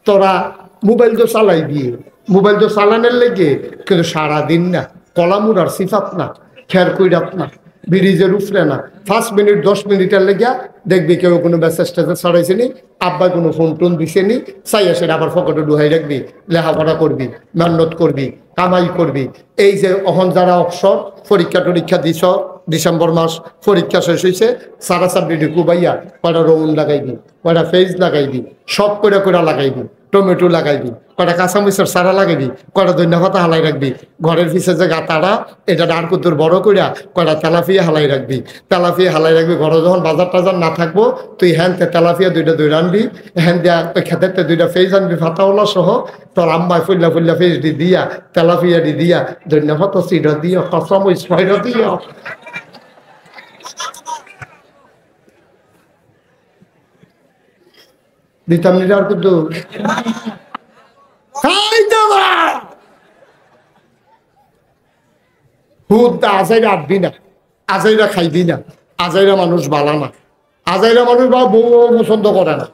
তোরা মোবাইল তো চালাইবি, মোবাইল তো চালানোর লেগে, কিন্তু সারাদিন না কলামুরার সিফাত না, খের কইরাত না, ব্রিজের উফরে না, 5 মিনিট 10 মিনিটের লেগে দেখবি কেউ কোনো মেসেজ টেসেজ ছড়াইছে নি, আব্বা কোনো ফোন টোন দিছে নি, চাইয়া সেটা আবার পকেটে ঢুকাই রাখবি, লেখাপড়া করবি, মেহনত করবি, কামাই করবি। এই যে অহন যারা অবসর পরীক্ষা দিছ, ডিসেম্বর মাস পরীক্ষা শেষ হয়েছে, সারা সাবজেক্টে কুবাইয়া কয়টা রৌন লাগাইবি, কয়টা ফেজ লাগাইবি, সব করে লাগাইবি, টমেটো লাগাইবি, কয়টা কাঁচামরিচের সারা লাগাইবি, কয়টা ধনিয়া পাতা হালাই রাখবি, ঘরের পিছে যে গাতারা এটা ডান কুতুর বড় কইরা কয়টা তেলাপিয়া হালাই রাখবি, তেলাপিয়া হালাই রাখবি। ঘরে যখন বাজার টাজার না থাকবো তুই হ্যানতে তেলাপিয়া দুইটা আনবি, হ্যান দিয়া ওই খেতেতে 2টা ফেজ আনবি ফাতাওয়ালা সহ, তোর আম্মায় ফুল্লা ফেজ দিয়া তেলাপিয়া দিয়া ধনিয়া পাতা চিড়া দিয়া কাঁচামরিচ ফয়রা দিয়া দিতাম নিটা আর কিন্তু আজাইরা আটবি না, আজাইরা খাইবি না, আজাইরা মানুষ বালা না, আজাইরা মানুষ বা বউ পছন্দ করে না,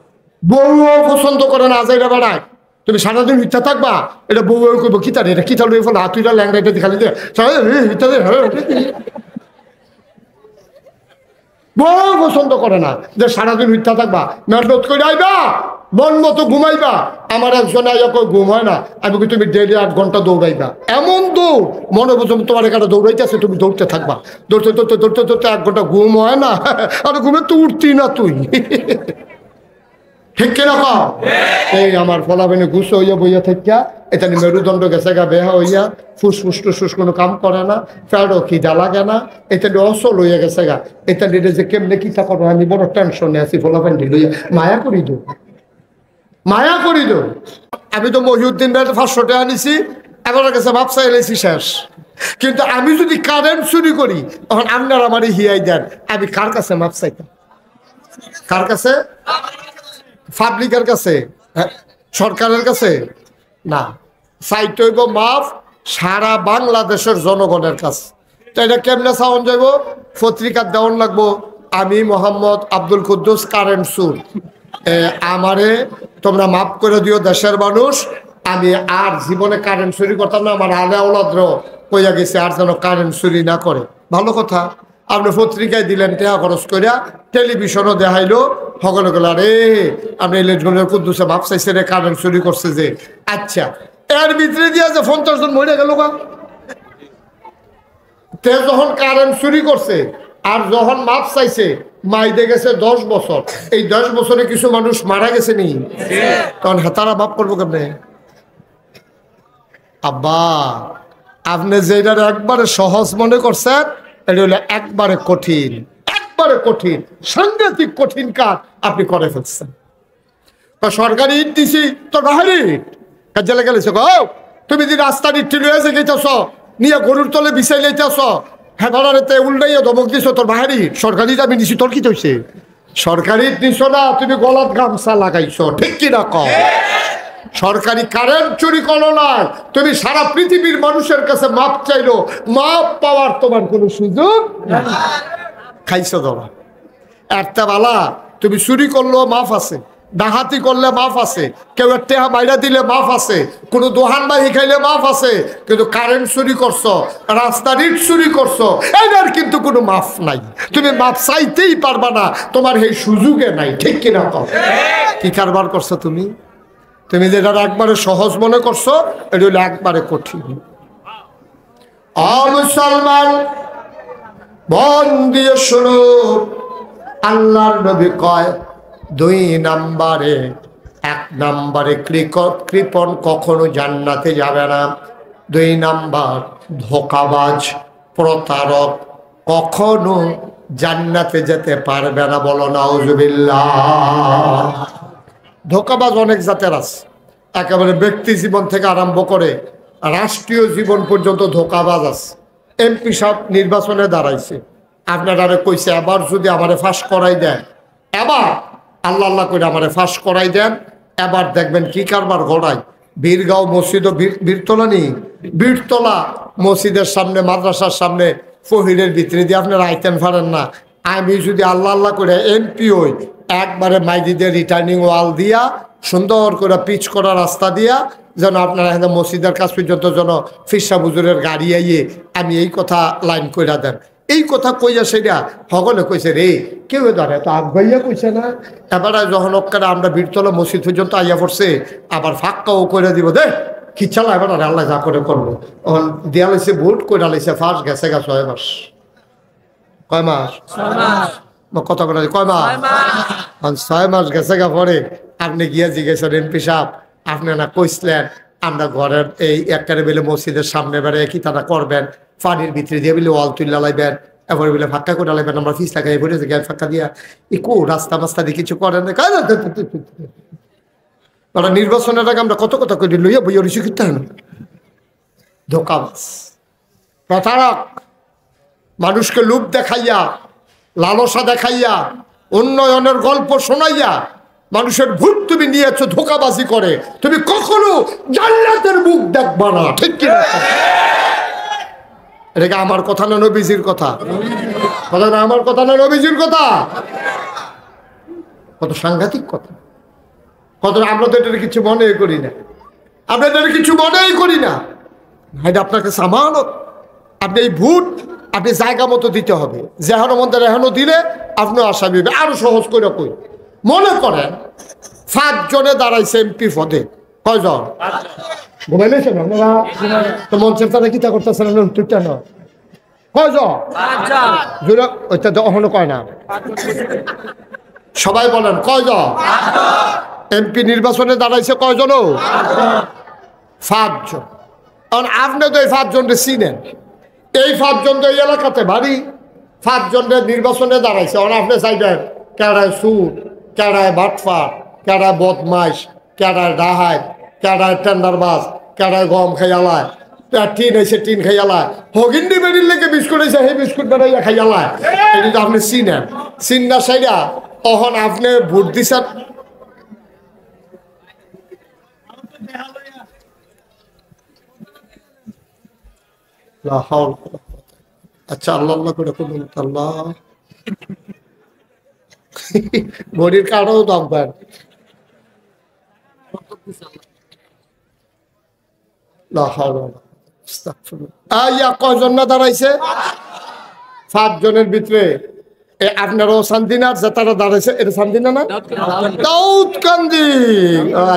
বউ পছন্দ করে না, আজাইরা বাড়ায়। তুমি সারাদিন মিথ্যা থাকবা, এটা বউ করবো কি তার এটা কি তাহলে হাতুইটা ল্যাংড়াইটা দেখালি দিয়ে বউ পছন্দ করে না যে সারাদিন মিথ্যা থাকবা, মেহনত করে আইবা, মন মতো ঘুমাইবা। আমার একজন ঘুম হয় না, আমি কি তুমি ডেলি 8 ঘন্টা দৌড়াইবা, এমন দৌড় মনে বুঝো তোমার এখানে দৌড়াইতেছে, তুমি দৌড়তে থাকবা, দৌড়তে 1 ঘন্টা ঘুম হয় না, আর ঘুমে তো উঠতি না তুই, ঠিক কিনা কও? এই আমার ফলাবেনে গুছো হইয়া বইয়া থাকিয়া এটা মেরুদণ্ড গেছে গা বেহা হইয়া, ফুসফুস টুসফুস কোনো কাম করে না, ফেরো খিদা লাগে না, এটা অসল হইয়া গেছে গা। এটা নিলে যে কেমনে কিতা করো, আমি বড় টেনশনে আছি, ফলাফেন লইয়া মায়া করি দো, মায়া করি দো। আমি তো মহিউদ্দিন ভাই 500 টাকা নিছি, এবার কাছে ভাবসাই এলাইছি শেষ। কিন্তু আমি যদি কারেন্ট চুরি করি তখন আপনার আমার হিয়াই দেন, আমি কার কাছে মাপ চাইতাম? কার কাছে? পাবলিকের কাছে, সরকারের কাছে না, চাইতে হইব মাফ সারা বাংলাদেশের জনগণের কাছে। তো এটা কেমনে চাওয়ান যাইব? পত্রিকার দেওয়ান লাগবো, আমি মোহাম্মদ আব্দুল কুদ্দুস কারেন্ট চুর, আমারে তোমরা মাফ করে দিও দেশের মানুষ, আমি আর জীবনে কারেন্ট চুরি করতাম না, আমার আলে ওলাদ্র কইয়া গেছে আর যেন কারেন্ট চুরি না করে। ভালো কথা, আপনি পত্রিকায় দিলেন, টাকা খরচ করিয়া, টেলিভিশনও দেখাইলো, সকলে গেল আরে আপনি ইলেকট্রনের কুদ্দুসে ভাব চাইছে রে কারেন্ট চুরি করছে যে। আচ্ছা, এর ভিতরে দিয়া যে 50 জন মরে গেল গা, তে যখন কারেন্ট চুরি করছে আর যখন মাপ চাইছে মাইদে গেছে 10 বছর, এই 10 বছরে কিছু মানুষ মারা গেছে নি, তখন হেতারা মাপ করবো কেমনে? আব্বা আপনি যেটার একবারে সহজ মনে করছেন, এটা হলো একবারে কঠিন, একবারে কঠিন, সাংঘাতিক কঠিন কাজ আপনি করে ফেলছেন। সরকারি ইট দিছি তোর বাহারি ইট কাজে গেলেছে গো, তুমি যদি রাস্তার ইট লইয়াছে গেইতেছ নিয়ে গরুর তলে বিছাই লইতেছ, হ্যাঁ ধরারেতে উল্টাইয়া ধমক দিছ তোর বাহারি ইট, সরকারি আমি নিছি, তোর কি হইছে? সরকারি ইট নিছ না, তুমি গলাত গামছা লাগাইছো, ঠিক কিনা কও? সরকারি কারেন্ট চুরি করো না, তুমি সারা পৃথিবীর মানুষের কাছে মাপ চাইলো, মাপ পাওয়ার তোমার কোনো সুযোগ খাইছো ধরা। একটা বালা তুমি চুরি করলেও মাফ আছে, ডাহাতি করলে মাফ আছে, কেউ একটা মাইরা দিলে মাফ আছে, কোনো দোহান বাহি খাইলে মাফ আছে, কিন্তু কারেন্ট চুরি করছো, রাস্তার ইট চুরি করছো, এটার কিন্তু কোনো মাফ নাই, তুমি মাফ চাইতেই পারবা না, তোমার এই সুযোগে নাই, ঠিক কিনা কও? কি কারবার করছো তুমি? তুমি যেটা একবারে সহজ মনে করছো, এটা হলো একবারে কঠিন। মুসলমান মন দিয়ে শুনো, আল্লাহর নবী কয় 2 নম্বরে, 1 নম্বরে কৃপণ কখনো জান্নাতে যাবে না, 2 নম্বর ধোঁকাবাজ প্রতারক কখনো জান্নাতে যেতে পারবে না। বলো নাউজুবিল্লাহ। ধোঁকাবাজ অনেক জাতের আছে, একেবারে ব্যক্তি জীবন থেকে আরম্ভ করে রাষ্ট্রীয় জীবন পর্যন্ত ধোঁকাবাজ আছে। এমপি সাহেব নির্বাচনে দাঁড়াইছে, আপনারা কইছে এবার যদি আমারে ফাঁস করাই দেন, এবার আল্লাহ আল্লাহ করে আমারে ফাঁস করাই দেন, এবার দেখবেন কি কারবার ঘটায়। বীরগাঁও মসজিদ ও বীরতলা নি, বীরতলা মসজিদের সামনে মাদ্রাসার সামনে ফহিরের ভিতরে দিয়ে আপনারা আইতেন পারেন না। আমি যদি আল্লাহ আল্লাহ করে এমপি হই, একবারে মাইদিদের রিটার্নিং ওয়াল দিয়া সুন্দর করে পিচ করা রাস্তা দিয়া যেন আপনারা এখানে মসজিদের কাছ পর্যন্ত যেন ফিরসা হুজুরের গাড়ি আইয়ে আমি এই কথা লাইন কইরা দেন। এই কথা কইয়া সেটা সকলে কইছে রে, কেউ ধরে তো আগাইয়া কইছে না। এবারে যখন ওখানে আমরা বীরতলা মসজিদ পর্যন্ত আইয়া পড়ছে, আবার ফাঁকাও করে দিব দে খিচ্ছালা, এবার আল্লাহ যা করে করবো। তখন দেয়া লাইছে ভোট করে লাইছে ফার্স্ট গেছে গা 6 মাস। কয় মাস? কথা বলা কয় মাস? 6 মাস গেছে গা। পরে আপনি গিয়া জিজ্ঞেসেন এমপি সাহেব আপনি না কইসলেন আমরা ঘরের এই একটারে বেলে মসজিদের সামনে বেড়ে কি তারা করবেন, পানির ভিতরে দিয়ে বলে ওয়াল তুলে লাইবেন, এবারে বলে ফাঁকা করে লাইবেন, আমরা ফিস লাগাই পড়েছে গ্যাস ফাঁকা দিয়া একু রাস্তা মাস্তা দিয়ে কিছু করেন না। ওরা নির্বাচনের আগে আমরা কত কথা করি লইয়া বইয়া রিসি করতে হয় না। ধোকাবাজ, প্রতারক, মানুষকে লোভ দেখাইয়া, লালসা দেখাইয়া, উন্নয়নের গল্প শোনাইয়া মানুষের ভূত তুমি নিয়েছো ধোকাবাজি করে, তুমি কখনো জান্নাতের মুখ দেখবা না। ঠিক কি না? এটা আমার কথা না নবীজির কথা? কথা না আমার কথা না নবীজির কথা? কত সাংঘাতিক কথা। কত আমরা তো এটা কিছু মনেই করি না, আমরা এটা কিছু মনেই করি না। এটা আপনাকে সামানত, আপনি এই ভোট আপনি জায়গা মতো দিতে হবে। যেহানো মন্দির এহানো দিলে আপনি আসামি হবে। আরো সহজ করে কই, মনে করেন 5 জনে দাঁড়াইছে এমপি পদে। কয়জন? ঘুমাইলেছেন আপনারা তো মঞ্চের তারা কিতা করতেছেন না? কয়জন? ওইটা তো অহনো কয় না। সবাই বলেন কয়জন? এমপি নির্বাচনে দাঁড়াইছে কয়জন? 5 জন। কারণ আপনি তো এই 5 জনকে চিনেন, এই 5 জন তো এই এলাকাতে ভারী। 5 জনের নির্বাচনে দাঁড়াইছে। আপনি চাইবেন কেডায় সুদ, কেডায় বাটফার, কেডায় বদমাইশ, কেডায় ডাহাই, কেডায় টেন্ডারবাজ, কেডায় গম খাইয়ালায়, টিন হয়েছে টিন খাইয়ালায়, হগিন্ডি বেরির লেগে বিস্কুট হয়েছে সেই বিস্কুট বেড়াইয়া খাইয়ালায়। এটা তো আপনি চিনেন। চিন্না সাইডা তখন আপনি ভোট দিছেন। আচ্ছা আল্লাহ আল্লাহ করে করুন। আল্লাহ ঘড়ির কারও দরকার। কয়জন না দাঁড়াইছে? 5 জনের ভিতরে আপনারও শান্তিনার যে তারা দাঁড়াইছে, এটা শান্তিনা না? দাউদকান্দি।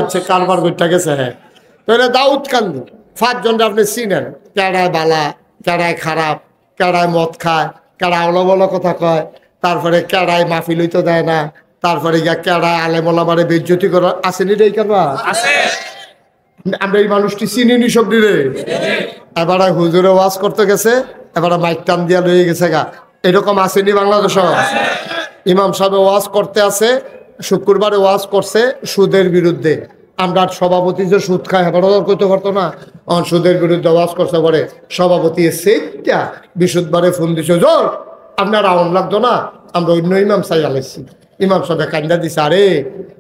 আচ্ছা কারবার করতে গেছে। হ্যাঁ তো এটা দাউদকান্দি। 5 জনটা আপনি চিনেন, কেডায় বালা, কেডায় খারাপ, কেডায় মদ খায়, কেডায় অলবল কথা কয়, তারপরে কেডায় মাহফিল হইতে দেয় না, তারপরে গিয়া কেডায় আলেমলামারে বেজ্জতি করা। আসেনি রে কারবা? আমরা এই মানুষটি চিনিনি সব দিলে। এবারে হুজুরে ওয়াজ করতে গেছে, এবারে মাইক টান দিয়া লয়ে গেছে গা। এরকম আসেনি বাংলাদেশ? ইমাম সাহেব ওয়াজ করতে আছে, শুক্রবারে ওয়াজ করছে সুদের বিরুদ্ধে। আমরা সভাপতি যে সুদ খায় এবার করতে পারতো না, সুদের বিরুদ্ধে ওয়াজ করতে পারে। সভাপতি সেইটা বিশুদ্ধবারে ফোন দিছে, জোর আপনার আউন লাগতো না, আমরা অন্য ইমাম চাই আলাইছি। ইমাম সাহেব কান্দা দিছে, আরে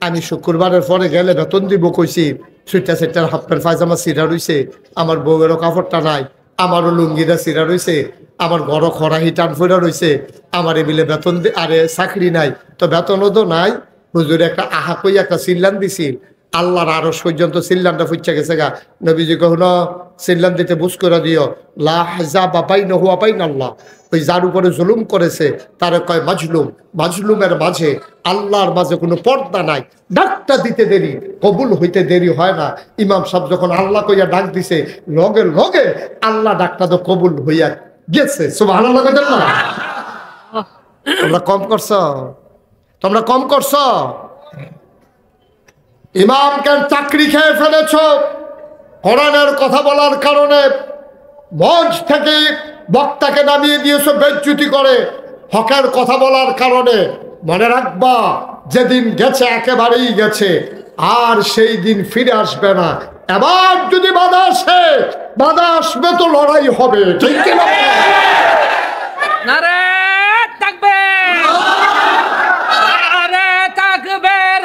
আমি শুক্রবারের পরে গেলে বেতন দিব কইছি, সুইটা সেটার হাফের পায়জামা সিরা রইছে, আমার বউয়েরও কাপড়টা নাই, আমারও লুঙ্গিটা সিরা রইছে, আমার ঘরও খরাহি টান ফেরা রয়েছে, আমার এবিলে বেতন আরে চাকরি নাই, তো বেতনও তো নাই। হুজুর একটা আহা কই একটা সিল্লান দিছিল, আল্লাহর আরশ পর্যন্ত সিল্লানটা ফুচ্ছা গেছে গা। নবীজি কখনো সিল্লান দিতে বুঝ করে দিও, লা হাজাবা বাইনাহু ওয়া বাইনাল্লাহ। ওই যার উপরে জুলুম করেছে তার কয় মাজলুম, মাজলুমের মাঝে আল্লাহর মাঝে কোনো পর্দা নাই। ডাকটা দিতে দেরি, কবুল হইতে দেরি হয় না। ইমাম সাহেব যখন আল্লাহ কইয়া ডাক দিছে, লগে লগে আল্লাহ ডাকটা তো কবুল হইয়া গেছে। সুবহানাল্লাহ কইতেন না? তোমরা কম করছো, তোমরা কম করছো। ইমামকে চাকরি খেয়ে ফেলেছ কোরআনের কথা বলার কারণে। মঞ্চ থেকে বক্তাকে নামিয়ে দিয়েছো বেজ্জতি করে হকের কথা বলার কারণে। মনে রাখবা, যেদিন গেছে একেবারেই গেছে, আর সেই দিন ফিরে আসবে না। এবার যদি বাধা আসে, বাধা আসবে তো লড়াই হবে। ঠিক কি না? নারে তাকবীর, নারে তাকবীর।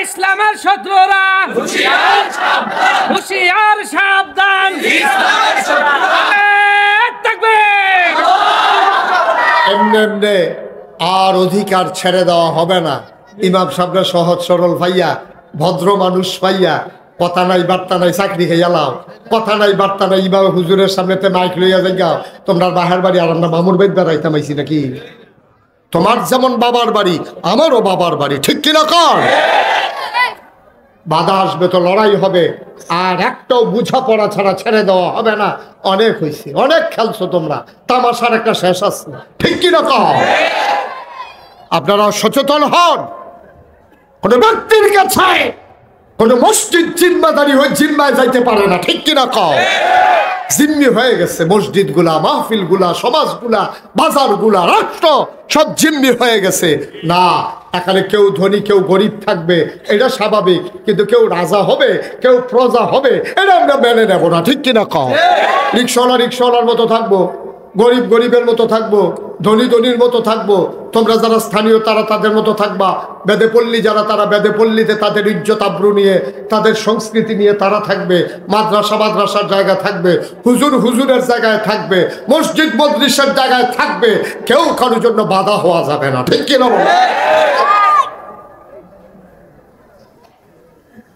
ইসলামের শত্রুরা হুঁশিয়ার সাবধান। এমনি এমনি আর অধিকার ছেড়ে দেওয়া হবে না। ইমাম সাহেবরা সহজ সরল পাইয়া, ভদ্র মানুষ পাইয়া, কথা নাই বার্তা নাই, চাকরি খাইয়া লাও, কথা নাই বার্তা নাই, ইমাম হুজুরের সামনেতে মাইক লইয়া যাইগাও, তোমরা বাহার বাড়ি আর আমরা মামুর বাড়ি বেড়াইতাম আইছি নাকি? তোমার যেমন বাবার বাড়ি আমারও বাবার বাড়ি, ঠিক কিনা কর? বাধা আসবে তো লড়াই হবে, আর একটাও বুঝাপড়া ছাড়া ছেড়ে দেওয়া হবে না। অনেক হয়েছে, অনেক খেলছো তোমরা, তামাশার একটা শেষ আছে, ঠিক কিনা কর? আপনারা সচেতন হন। কোন ব্যক্তির কাছে কোন মসজিদ জিম্মাদারি হয়ে জিম্মায় যাইতে পারে না, ঠিক কিনা কও? জিম্মি হয়ে গেছে মসজিদ গুলা, মাহফিল গুলা, সমাজ গুলা, বাজার গুলা, রাষ্ট্র সব জিম্মি হয়ে গেছে। না, এখানে কেউ ধনী কেউ গরিব থাকবে, এটা স্বাভাবিক, কিন্তু কেউ রাজা হবে কেউ প্রজা হবে, এটা আমরা মেনে নেবো না, ঠিক কিনা কও? রিক্সাওয়ালা রিক্সাওয়ালার মতো থাকবো, গরিব গরিবের মতো থাকবো, ধনী ধনীর মতো থাকবো, তোমরা যারা স্থানীয় তারা তাদের মতো থাকবা, বেদেপল্লী যারা তারা বেদেপল্লীতে তাদের ইজ্জত আব্রু নিয়ে, তাদের সংস্কৃতি নিয়ে তারা থাকবে, মাদ্রাসা মাদ্রাসার জায়গা থাকবে, হুজুর হুজুরের জায়গায় থাকবে, মসজিদ মজলিসের জায়গায় থাকবে, কেউ কারোর জন্য বাধা হওয়া যাবে না, ঠিক কিনা?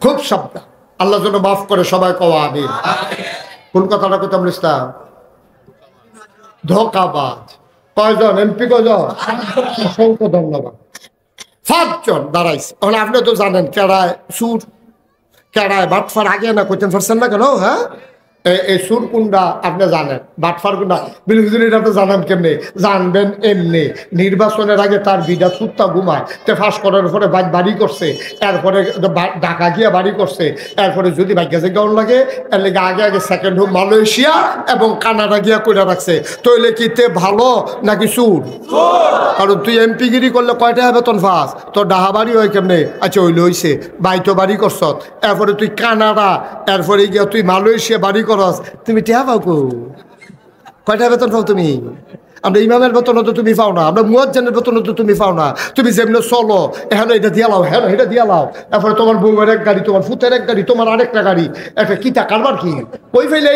খুব সাবধান, আল্লাহ যেন মাফ করে সবাই কওয়া আমিন। কোন কথাটা কইতাম ইসলাম? ধোকাবাজ কয়জন? এমপি কয়জন? অসংখ্য ধন্যবাদ। 5 জন দাঁড়াইছে। এখন আপনি তো জানেন কেড়ায় সুর, কেড়ায় বাটফার আগে না কইতেন পারছেন না কেন? হ্যাঁ, এই সুর কুন্ডা আপনি জানেন, বাটফার কুন্ডা বিলহুজুরিটা তো জানেন কেমনি? জানবেন এমনি, নির্বাচনের আগে তার বিডা সুত্তা ঘুমায়, তে ফাঁস করার পরে বাড়ি করছে, এরপরে ঢাকা গিয়া বাড়ি করছে, এরপরে যদি ভাগ্য জায়গাও লাগে এর লেগে আগে আগে সেকেন্ড হোম মালয়েশিয়া এবং কানাডা গিয়া করে রাখছে। তৈলে কি তে ভালো নাকি সুর? কারণ তুই এমপিগিরি করলে কয়টা বেতন ফাঁস, তোর ডাহা বাড়ি হয় কেমনে? আচ্ছা ওইলে হইছে, বাইতো বাড়ি করছ, এরপরে তুই কানাডা, এরপরে গিয়া তুই মালয়েশিয়া বাড়ি করস, তুমি টেহা পাও কো? কয়টা বেতন পাও তুমি? আমরা ইমামের বেতনও তো তুমি পাও না, আমরা মুয়াজ্জিনের বেতনও তো তুমি পাও না। তুমি যেমনি চলো, এখন এটা দিয়া লাও, হ্যাঁ এটা দিয়া লাও, তারপরে তোমার বউয়ের এক গাড়ি, তোমার ফুতের এক গাড়ি, তোমার আরেকটা গাড়ি, একটা কি টাকার বার কি ওই ফেলে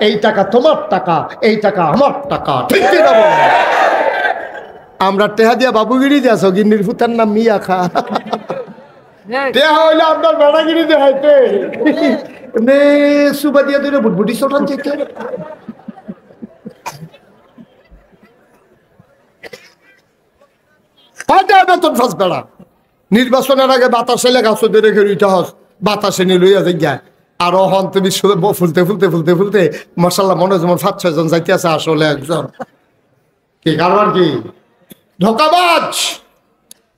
এই টাকা তোমার টাকা, এই টাকা আমার টাকা, ঠিক কিনা বলো? আমরা টেহা দিয়া বাবুগিরি দিয়াছ, গিন্নির ফুতের নাম মিয়া খা। টেহা হইলে আপনার বেড়াগিরি দেখাইতে সুবা দিয়া ধরে বুটবুটি চটান থেকে। বেতন ফাঁস বেড়া নির্বাচনের আগে বাতাসে লেগাছো রেখে রইতে হস, বাতাসে নিয়ে লইয়া যাই। আর হন তুমি ফুলতে ফুলতে ফুলতে ফুলতে মশাল্লা মনে যেমন 5-6 জন যাইতে আছে, আসলে একজন কি কারবার কি ধোকাবাজ।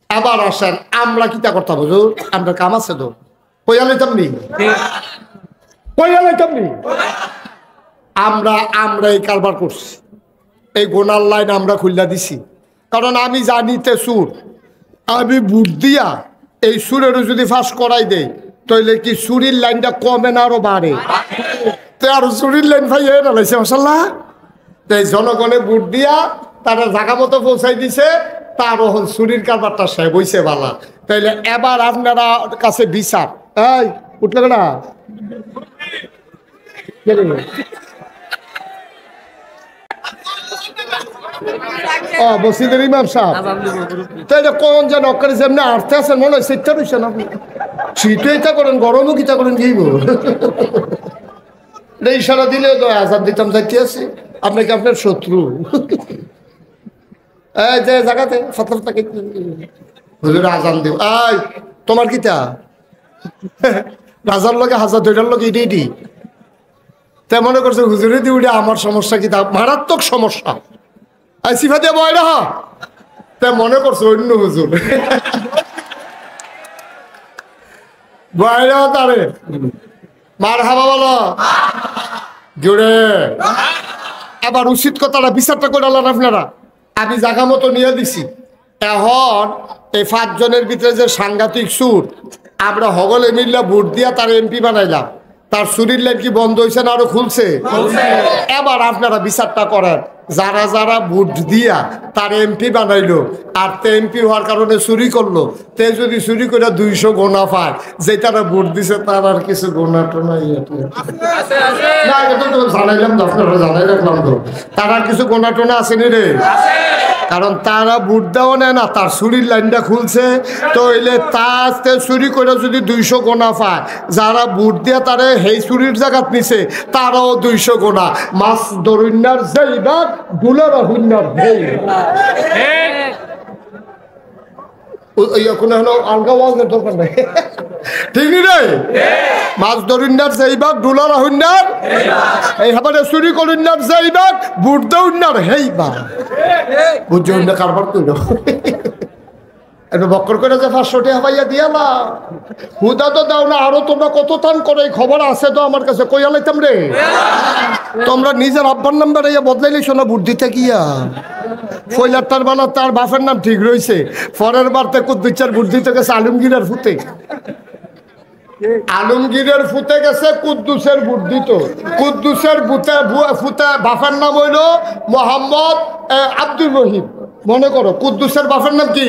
আবার আসেন, আমরা কিতা করতে বুঝো, আমরা কাম আছে তো কইয়া লইতাম নি, কইয়া লইতাম নি। আমরা এই কারবার করছি, এই গোনার লাইন আমরা খুললা দিছি, কারণ আমি জানিতে সুর, আমি বুট দিয়া এই সুরেরও যদি ফাঁস করাই দেই, তাইলে কি সুরির লাইনটা কমে না আরো বাড়ে? তো আরো সুরির লাইন ভাইয়া নালাইছে মশাল্লাহ। তাই জনগণে বুট দিয়া তারা জায়গা মতো পৌঁছাই দিছে, তার ওহন সুরির কারবারটা সে বইছে বালা। তাইলে এবার আপনারা কাছে বিচার, এই উঠলে না মসজিদের ইমাম সাহেব, তাইলে কোন যেন অকারে যেমনি আর্থে আছেন মনে হয় সেটা রয়েছেন আপনি। শীতে ইচ্ছা করেন, গরমও কিতা করেন, গিয়েব ইশারা দিলে তো আজান দিতাম যাইতে আছি, আপনাকে আপনার শত্রু। এই যে জায়গাতে ফতফতাকে হুজুর আজান দেব, আই তোমার কিতা রাজার লগে হাজার দুইটার লগে ইডি তা মনে করছে হুজুরে দি উঠে আমার সমস্যা কিতা, মারাত্মক সমস্যা। সিফা দিয়ে বয় না, তা মনে করছে অন্য হুজুর বয়রা তারে মার হাবা বলো জোরে। আবার উচিত কথাটা বিচারটা করে আলেন আপনারা, আমি জায়গা মতো নিয়ে দিছি। এখন এই 5 জনের ভিতরে যে সাংঘাতিক সুর, আমরা হগলে মিল্লা ভোট দিয়া তার এমপি বানাইলাম, তার সুরির লাইন কি বন্ধ হয়েছে না আরো খুলছে? এবার আপনারা বিচারটা করেন, যারা যারা ভোট দিয়া তার এমপি বানাইলো আর তে এমপি হওয়ার কারণে চুরি করলো, তে যদি চুরি করে 200 গোনা পায়, যে তারা ভোট দিছে তার আর কিছু গোনা টোনা না, এটা তো জানাইলাম, আপনারা জানাই রাখলাম তো, তার আর কিছু গোনা টোনা আসেনি রে। কারণ তারা ভোট দেওয়া নেয় না, তার চুরির লাইনটা খুলছে তো এলে তাতে চুরি করে যদি 200 গোনা পায়, যারা ভোট দিয়ে তারা সেই চুরির জায়গাত নিছে তারাও 200 গোনা। মাছ দরুন্যার যেই ভাগ দুলার হুন্যার ভেই আলগা ওয়াজের দরকার নাই, ঠিক রে? মাছ দরুন্যার যেই ভাগ দুলার হুন্যার এই হাবারে চুরি করুন্যার যেই ভাগ ভোট দৌন্যার হেই ভাগ বুঝছো না কারবার করলো। বক্কর করে যে 500 টাকা পাইয়া দিয়ালা হুদা তো দাও না, আরো তোমরা কত টান করে খবর আছে তো আমার কাছে, কইয়া লাইতাম রে। তোমরা নিজের আব্বার নাম্বার বদলাইলিস না ভোট দিতে গিয়া, ফয়লার বালা তার বাপের নাম ঠিক রয়েছে, পরের বার তে কুদ্দুচার ভোট দিতে গেছে আলমগীরের ফুতে, আলমগীরের ফুতে গেছে কুদ্দুসের ভোট দিত, কুদ্দুসের ফুতে বাপের নাম হইল মোহাম্মদ আব্দুর রহিম, মনে করো কুদ্দুসের বাপের নাম কি,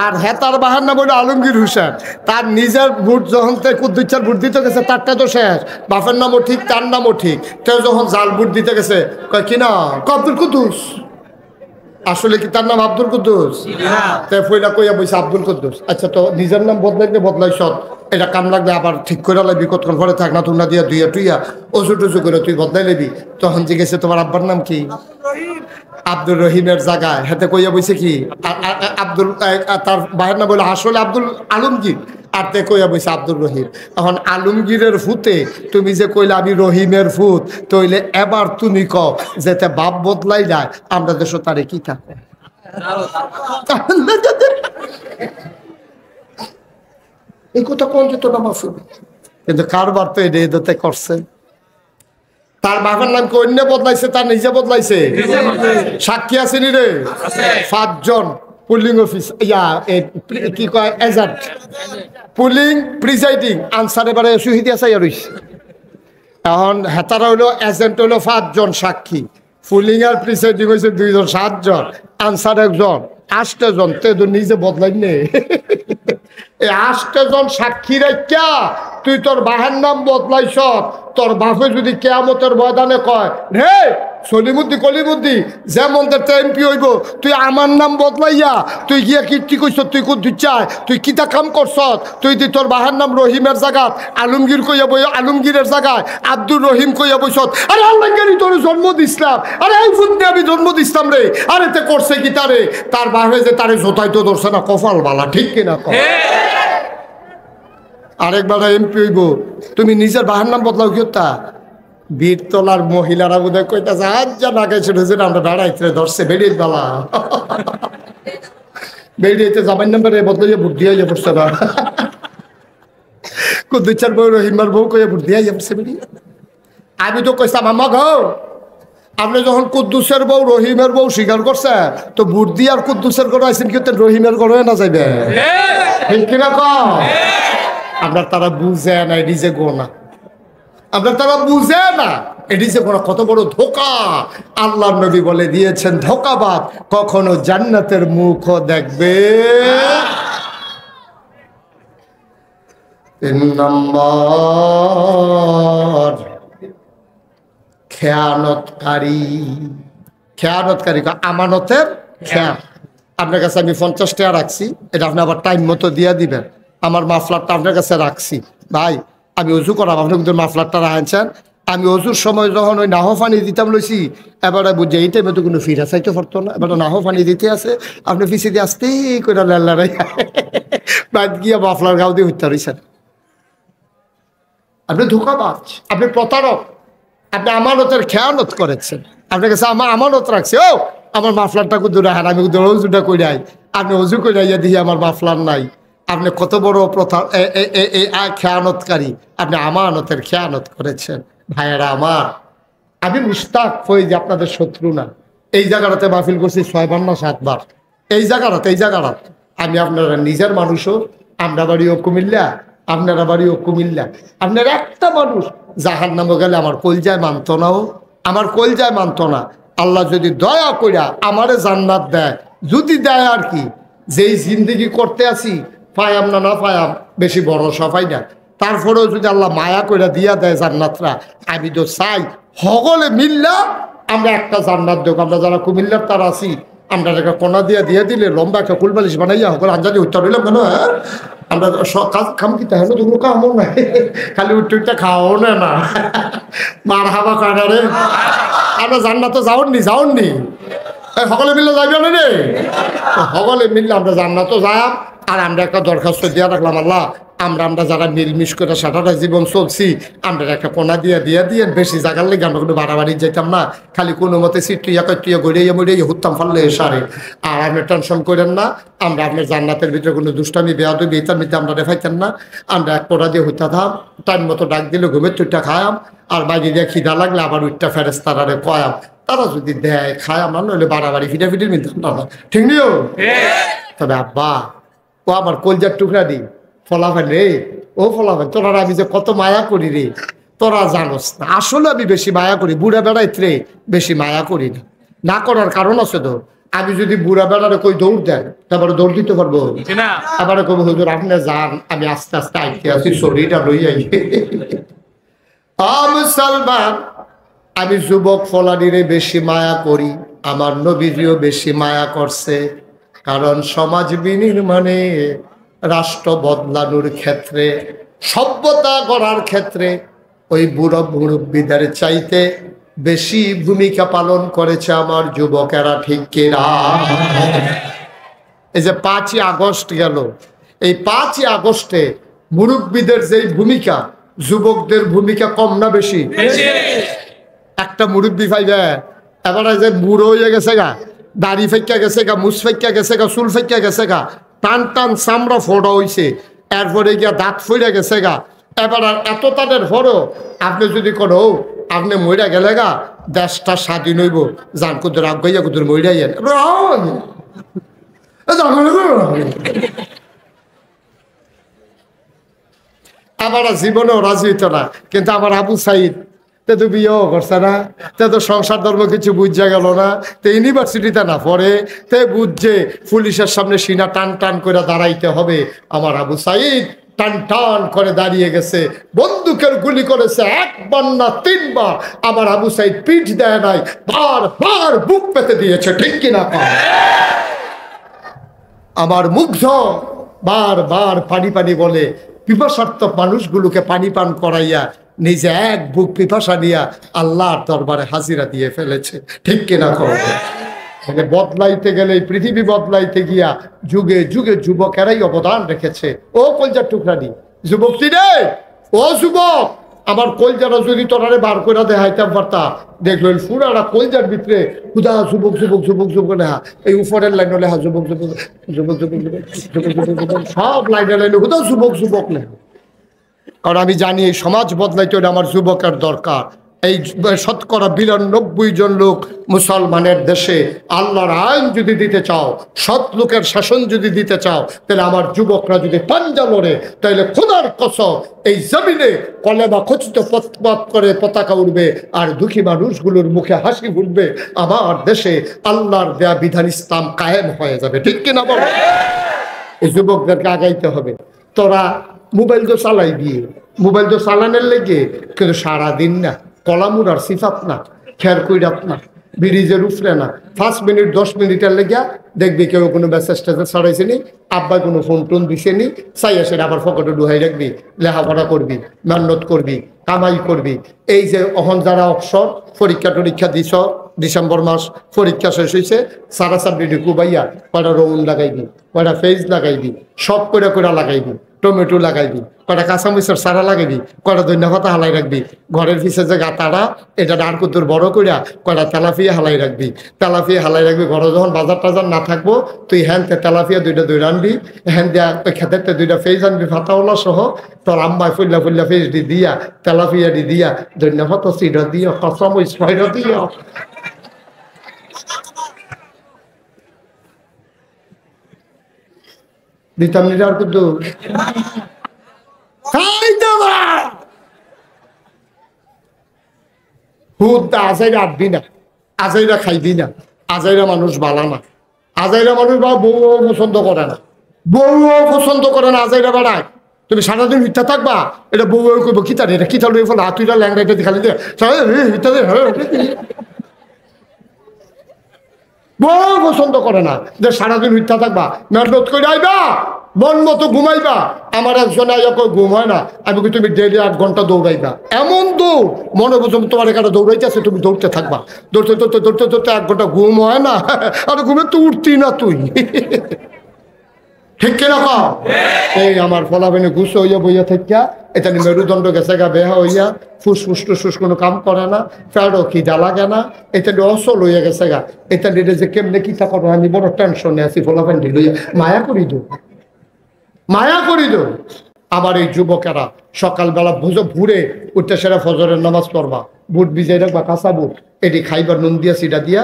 আর হেতার বাহার নাম হইল আলমগীর হোসেন। তার নিজের ভোট যখন কুদ্দুসের ভোট দিতে গেছে তারটা তো শেষ, বাপের নামও ঠিক তার নামও ঠিক, তো যখন জাল ভোট দিতে গেছে কয় কিনা আব্দুল কুদ্দুস, আসলে কি তার নাম আব্দুল কুদ্দুস, তাই ফইলা কইয়া বইছে আব্দুল কুদ্দুস। আচ্ছা তো নিজের নাম বদলাইতে বদলাইছ, এটা কাম লাগবে আবার ঠিক করে লাগবি, কতক্ষণ ঘরে থাক না তোমরা দিয়া দুইয়া টুইয়া ওজু টুজু করে তুই বদলাই লেবি। তখন জিজ্ঞেসে তোমার আব্বার নাম কি, আব্দুর রহিমের জায়গায় হাতে কইয়া বইছে কি আব্দুল, তার বাহের নাম বলে আসলে আব্দুল আলমগীর, আর তে কইয়া বইছে আব্দুর রহিম। এখন আলমগীরের ফুতে তুমি যে কইলে আমি রহিমের ফুত, তইলে এবার তুমি কও যেতে বাপ বদলাই যায় আমরা দেশ তারে কি থাকে। এই কথা কোন যেত না মাসুদ, কিন্তু কারবার তো এটা করছে। তার বাবার নাম অন্য বদলাইছে, তার নিজে বদলাইছে, সাক্ষী আসেনি রে 5 জন পুলিং অফিস কি কয় এজেন্ট, পুলিং প্রিজাইডিং আনসার এবারে শহীদ আছে রইছে। এখন হেতারা হইলো এজেন্ট হইলো 5 জন সাক্ষী, পুলিং আর প্রিজাইডিং হয়েছে 2 জন, 7 জন, আনসার 1 জন, 8 জন, তে নিজে বদলাই নে। এই 8 জন সাক্ষী রেখা তুই তোর বাহের নাম বদলাইছ, তোর বাপে যদি কেয়ামতের ময়দানে কয় রে সলিমুদ্দি কলিমুদ্দি যে মন্দের এমপি হইব, তুই আমার নাম বদলাইয়া তুই গিয়া কীর্তি কইস, তুই কুদ্দু চায় তুই কিতা কাম করছ, তুই দি তোর বাহার নাম রহিমের জায়গাত আলমগীর কইয়া বই, আলমগীরের জায়গায় আব্দুর রহিম কইয়া বইস, আরে আল্লাহকে তোর জন্ম দিসলাম, আরে এই ফুদ্দি আমি জন্ম দিসলাম রে, আরে তে করছে কি তারে, তার বাহে যে তারে জোতাই তো ধরছে না, কপাল বালা, ঠিক কিনা কর। আরেকবার এমপি হইব, তুমি নিজের বাহার নাম বদলাও কি তা বীরতলার মহিলারা বোধহয় কইতাছে আজ যা লাগাইছে হুজুর আমরা দাঁড়াইতে ধরছে বেরিয়ে বালা, বেরিয়েতে জামাই নাম্বারে বদলাইয়া ভোট দিয়ে পড়ছে না, কুদ্দুচার বউ রহিমার বউ কইয়া ভোট দিয়ে পড়ছে বেরিয়ে। আমি তো কইতাম আমা গো আপনি যখন কুদ্দুসের বউ রহিমের বউ স্বীকার করছে তো ভোট দিয়ে আর কুদ্দুসের ঘরে আইসেন কিন্তু রহিমের ঘরে না যাইবে, ঠিক কিনা কম। আপনার তারা বুঝে না এটি যে গোনা, আপনার তারা বুঝে না এটি যে গোনা, কত বড় ধোকা। আল্লাহ নবী বলে দিয়েছেন ধোকাবাদ কখনো জান্নাতের মুখও দেখবে। 3 নম্বর খেয়ানতকারী, খেয়ানতকারী আমানতের খেয়াল। আপনার কাছে আমি 50 টাকা রাখছি, এটা আপনি আবার টাইম মতো দিয়ে দিবেন। আমার মাফলারটা আপনার কাছে রাখছি, ভাই আমি অজু করাম, আপনি কিন্তু মাফলারটা রাখছেন, আমি অজুর সময় যখন ওই নাহ পানি দিতাম লইছি, এবারে বুঝে এই টাইমে তো কোনো ফিরা চাইতে পারতো না, এবার নাহ পানি দিতে আছে, আপনি পিছিয়ে দিয়ে আসতেই করে লাল্লারাই বাদ গিয়া মাফলার গাও দিয়ে হত্যা রয়েছেন। আপনি ধোঁকাবাজ, আপনি প্রতারক, আপনি আমানতের খেয়ানত করেছেন। আপনার কাছে আমার আমানত রাখছে, ও আমার মাফলারটা কিন্তু রাখেন, আমি কিন্তু অজুটা করে আই, আপনি অজু করে আইয়া দিয়ে আমার মাফলার নাই। আপনি কত বড় প্রথা খেয়ানতকারী, আপনি আমানতের খেয়ানত করেছেন। ভাইয়েরা আমার, আমি মুশতাক ফৈজ আপনাদের শত্রু না। এই জায়গাটাতে মাহফিল করছি 6 বার না 7 বার। এই জায়গাটাতে আমি আপনারা নিজের মানুষও, আমরা বাড়িও কুমিল্লা, আপনারা বাড়িও কুমিল্লা। আপনার একটা মানুষ জাহান্নামে গেলে আমার কলজায় মানত না, আমার কলজায় মানত না। আল্লাহ যদি দয়া কইরা আমারে জান্নাত দেয়, যদি দেয় আর কি, যেই জিন্দেগি করতে আসি পায়াম না না পায়াম বেশি বড় সফাই না, তারপরেও যদি আল্লাহ মায়া কইরা দিয়া দেয় জান্নাতরা, আমি তো চাই সকলে মিল্লা আমরা একটা জান্নাত দেব। আমরা যারা কুমিল্লার তার আছি, আমরা একটা কোনা দিয়ে দিলে লম্বা একটা কুলবালিশ বানাইয়া সকলে আঞ্জাদি উত্তর হইলাম কেন, হ্যাঁ আমরা কাজ খাম কি তাহলে তো কোনো কামও নাই, খালি উঠতে খাওয়াও না না মার হাবা কাটা রে। আমরা জান্নাত তো যাওননি সকলে মিললে যাইবে না রে, সকলে মিললে আমরা জান্নাত যাম। আর আমরা একটা দরখাস্ত দিয়া রাখলাম, আল্লাহ আমরা যারা মিলমিশ করে সারাটা জীবন চলছি, আমরা একটা কোনা দিয়ে বেশি জায়গার লেগে আমরা কোনো বাড়াবাড়ি যেতাম না, খালি কোনো মতে সিটুইয়া গড়িয়ে মরিয়ে হুত্তাম ফাললে সারে। আর আপনি টেনশন করেন না, আমরা আপনার জান্নাতের ভিতরে কোনো দুষ্টামি বেয়াদবি এটার মধ্যে আমরা দেখাইতেন না। আমরা এক কোনা দিয়ে হইতাম, টাইম মতো ডাক দিলে ঘুমের তুইটা খায়াম, আর বাইরে দিয়ে খিদা লাগলে আবার উঠটা ফেরেস তারারে কয়াম। তারা যদি দেয় খায়, আমরা নইলে বাড়াবাড়ি ফিটাফিটির মিলতাম না, ঠিক নিও। তবে আব্বা ও আমার কলজার টুকরা দি ফলাফেন রে, ও ফলাফেন তোরা আমি যে কত মায়া করি রে, তোরা জানোস না। আসলে আমি বেশি মায়া করি, বুড়া বেড়াইতে রে বেশি মায়া করি না। না করার কারণ আছে তো, আমি যদি বুড়া বেড়ারে কই দৌড় দেন তারপরে দৌড় দিতে পারবো, আবার কবি হুজুর আপনি যান, আমি আস্তে আস্তে আইতে আসি, শরীরটা লই আই। মুসলমান, আমি যুবক ফলানিরে বেশি মায়া করি, আমার নবীজিও বেশি মায়া করছে। কারণ সমাজ বিনির্মাণে, রাষ্ট্র বদলানোর ক্ষেত্রে, সভ্যতা গড়ার ক্ষেত্রে ওই বুড়ো মুরব্বীদের চাইতে বেশি ভূমিকা পালন করেছে আমার যুবকেরা, ঠিক কিনা? এই যে 5ই আগস্ট গেল, এই 5ই আগস্টে মুরব্বীদের যেই ভূমিকা, যুবকদের ভূমিকা কম না বেশি? একটা মুরব্বী পাইবে এবারে যে বুড়ো হয়ে গেছে গা, দাড়ি ফেঁকা গেছে গা, মুছ ফেঁকা গেছে গা, চুল ফেঁকা গেছে গা, টান টান চামড়া ফোড়া হয়েছে, এরপরে গিয়া দাঁত ফইরা গেছে গা। এবার আর এত তাদের হরো, আপনি যদি কোনো আপনি মইরা গেলে গা, দেশটা স্বাধীন হইব, যান কুদুর আগাইয়া কুদুর মইরাইয়েন। আবার জীবনেও রাজি হইত না, কিন্তু আমার আবু সাইদ তে তো বিয়েও করছে না, তে তো সংসার ধর্ম কিছু বুঝা গেল না, তে ইউনিভার্সিটিতে না পড়ে, তে বুঝছে পুলিশের সামনে সিনা টান টান করে দাঁড়াইতে হবে। আমার আবু সাইদ টান টান করে দাঁড়িয়ে গেছে, বন্দুকের গুলি করেছে 1 বার না 3 বার। আমার আবু সাইদ পিঠ দেয় নাই, বার বুক পেতে দিয়েছে, ঠিক কিনা? আমার মুগ্ধ বার পানি পানি বলে পিপাসার্থ মানুষগুলোকে পানি পান করাইয়া নিজে এক বুক পিপাসা নিয়া আল্লাহর দরবারে হাজিরা দিয়ে ফেলেছে, ঠিক কিনা? বদলাইতে গেলে, পৃথিবী বদলাইতে গিয়া যুগে যুগে যুবকেরাই অবদান রেখেছে। ও কলজার টুকরানি যুবক রে, ও যুবক, আমার কলজারা যদি তোরারে বার করে দেখাইতাম পারতা, দেখলেন পুরাটা কলজার ভিতরে হুদা যুবক যুবক যুবক যুবক লেহা, এই উপরের লাইনে লেহা যুবক যুবক যুবক যুবক যুবক যুবক যুবক যুবক, সব লাইনে হুদা যুবক যুবক লেহা। কারণ আমি জানি এই সমাজ বদলাইতে হলে আমার যুবকের দরকার। এই 92% জন লোক মুসলমানের দেশে আল্লাহর আইন যদি দিতে চাও, সৎ লোকের শাসন যদি দিতে চাও, তাহলে আমার যুবকরা যদি পাঞ্জা লড়ে, তাহলে খোদার কসম এই জমিনে কলেমা খচিত পথ করে পতাকা উঠবে, আর দুঃখী মানুষগুলোর মুখে হাসি ফুটবে। আমার দেশে আল্লাহর দেয়া বিধান ইসলাম কায়েম হয়ে যাবে, ঠিক কিনা বলো? এই যুবকদেরকে আগাইতে হবে। তোরা মোবাইল তো চালাইবি, মোবাইল তো চালানোর লেগে, কিন্তু সারাদিন না কলামুরার সিফাত না, খের কইরাত না, ব্রিজের উফরে না, 5 মিনিট 10 মিনিটের লেগে দেখবি কেউ কোনো মেসেজ টেসেজ ছড়াইছে নি, আব্বা কোনো ফোন টোন দিছে নি, চাই আসে আবার ফকটে ডুহাই রাখবি, লেখাপড়া করবি, মেহনত করবি, কামাই করবি। এই যে অহন যারা অবসর পরীক্ষা দিছ, ডিসেম্বর মাস পরীক্ষা শেষ হয়েছে, সারা সাবডিডি কুবাইয়া কয়টা রৌন লাগাইবি, কয়টা ফেজ লাগাইবি, সব করে লাগাইবি, টমেটো লাগাইবি, কয়টা কাঁচামরিচের সারা লাগাইবি, কয়টা ধনিয়া পাতা হালাই রাখবি, ঘরের পিছে যে গাতাটা এটা ডার কুতুর বড় কইরা কয়টা তেলাপিয়া হালাই রাখবি, ঘরে যখন বাজার টাজার না থাকবো তুই হ্যানতে তেলাপিয়া 2টা দই আনবি, হ্যান দিয়া খেতের 2টা ফেজ আনবি ফাতাওয়ালা সহ, তোর আম্মায় ফুল্লা ফেজ দিয়া তেলাপিয়া দিয়া ধনিয়া পাতা সিডা দিয়া কাঁচামরিচ ফয়রা দিয়া দিতাম নিটা। আর কিন্তু হুদ আসে রাখবি না, আজাইরা খাইবি না, আজাইরা মানুষ বালা না, আজাইরা মানুষ বা বউও পছন্দ করে না, বউও পছন্দ করে না, আজাইরা বাড়ায়। তুমি সারাদিন মিথ্যা থাকবা, এটা বউ করবো কিতা রে, এটা কিতা লই ফেলো হাতুইরা ল্যাংড়া এটা খালি মিথ্যা দে। বউ পছন্দ করে না যে সারাদিন মিথ্যা থাকবা, মেহনত করে আইবা, মন মতো ঘুমাইবা। আমার একজন আইয়া কই ঘুম হয় না, আমি কি তুমি ডেলি 8 ঘন্টা দৌড়াইবা, এমন দৌড় মনে বুঝো তোমার এখানে দৌড়াইতে আছে, তুমি দৌড়তে থাকবা, দৌড়তে দৌড়তে দৌড়তে দৌড়তে 1 ঘন্টা ঘুম হয় না, আর ঘুমে তো উঠতি না তুই। ঠিক কিনা কও? এই আমার ফলাফেনে ঘুষ হইয়া বইয়া থাকিয়া এটা মেরুদণ্ড গেছে গা বেহা হইয়া, ফুসফুস টুসফুস কোনো কাম করে না, ফ্যাডও খিদা লাগে না, এটা অসল হইয়া গেছে গা। এটা নিয়ে যে কেমনে কিতা করো, আমি বড় টেনশনে আছি, ফলাফেন লইয়া মায়া করি দো, মায়া করি দো। আবার এই যুবকেরা সকালবেলা বুঝো ভুরে উঠতে সেরা ফজরের নামাজ পড়বা, বুট ভিজাই রাখবা, কাঁচা বুট এটি খাইবার, নুন দিয়া সিডা দিয়া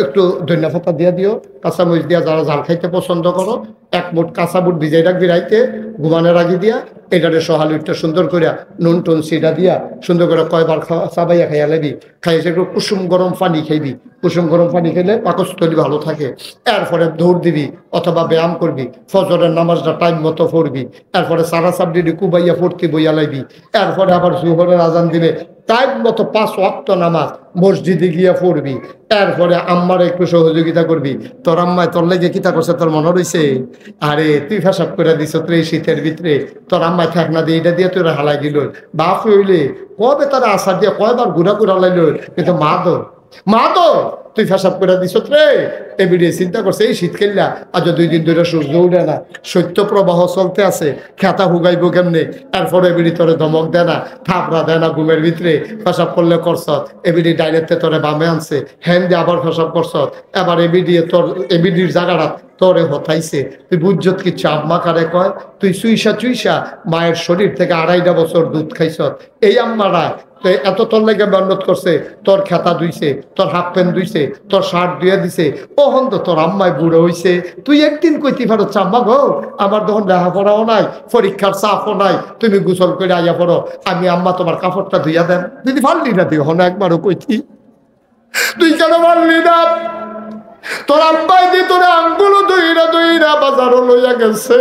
একটু ধনিয়া পাতা দিয়া দিও, কাঁচামরিচ দিয়া, যারা ঝাল খাইতে পছন্দ করো 1 মুঠ কাঁচা বুট ভিজাই রাখবি রাইতে ঘুমানোর আগে দিয়া, এটারে সহাল উঠতে সুন্দর করে নুন টুন সিডা দিয়া সুন্দর করে কয়বার চাবাইয়া খাইয়া লাবি, খাইছে একটু কুসুম গরম পানি খাইবি, কুসুম গরম পানি খেলে পাকস্থলী ভালো থাকে। এরপরে দৌড় দিবি অথবা ব্যায়াম করবি, ফজরের নামাজটা টাইম মতো পড়বি, এরপরে সারা সাবডিডি কুবাইয়া পড়তে বইয়া লাইবি, এরপরে আবার জোহরের আজান দিবে টাইম মতো 5 ওয়াক্ত নামাজ মসজিদে গিয়া পড়বি, এরপরে আম্মার একটু সহযোগিতা করবি। তোর আম্মায় তোর লেগে কিতা করছে তোর মনে রয়েছে? আরে তুই ফেসাব করে দিছ তোর এই শীতের ভিতরে, তোর আম্মায় ঠেকনা দিয়ে এটা দিয়ে তোর হালাই দিল, বাপ হইলে কবে তারা আশা দিয়ে কয়বার ঘুরা ঘুরা লাইল, কিন্তু মা তো তুই ফেসাব করে দিছ রে। এবিডি চিন্তা করছে এই শীত খেললা আজ 2 দিন ধরে সূর্য উঠে না, শৈত্য প্রবাহ চলতে আছে, খেতা হুগাইব কেমনে, এরপরে এবিডি তোরে ধমক দেয় না, থাপড়া দেয় না, ঘুমের ভিতরে ফেসাব করলে করছত, এবিডি ডাইরেক্টে তোরে বামে আনছে, হ্যান দিয়ে আবার ফেসাব করছত, এবার এবিডির জায়গাটা তোরে হতাইছে, তুই বুঝত কিচ্ছু। আম্মা কারে কয়, তুই চুইসা মায়ের শরীর থেকে 2.5 বছর দুধ খাইছত, এই আম্মারা এত তোর লেগে মেহনত করছে, তোর খেতা ধুইছে, তোর হাফ প্যান্ট ধুইছে, তোর শার্ট ধুয়ে দিছে, ওহন তো তোর আম্মায় বুড়ো হইছে, তুই একদিন কইতে পারো আম্মা গো আমার তখন লেখাপড়াও নাই, পরীক্ষার চাপও নাই, তুমি গোসল করে আইয়া পড়ো, আমি আম্মা তোমার কাপড়টা ধুইয়া দেন। যদি পারলি না তুই হন একবারও কইতি, তুই কেন পারলি না? তোর আব্বাই দি তোর আঙ্গুলো ধুইরা বাজারও লইয়া গেছে,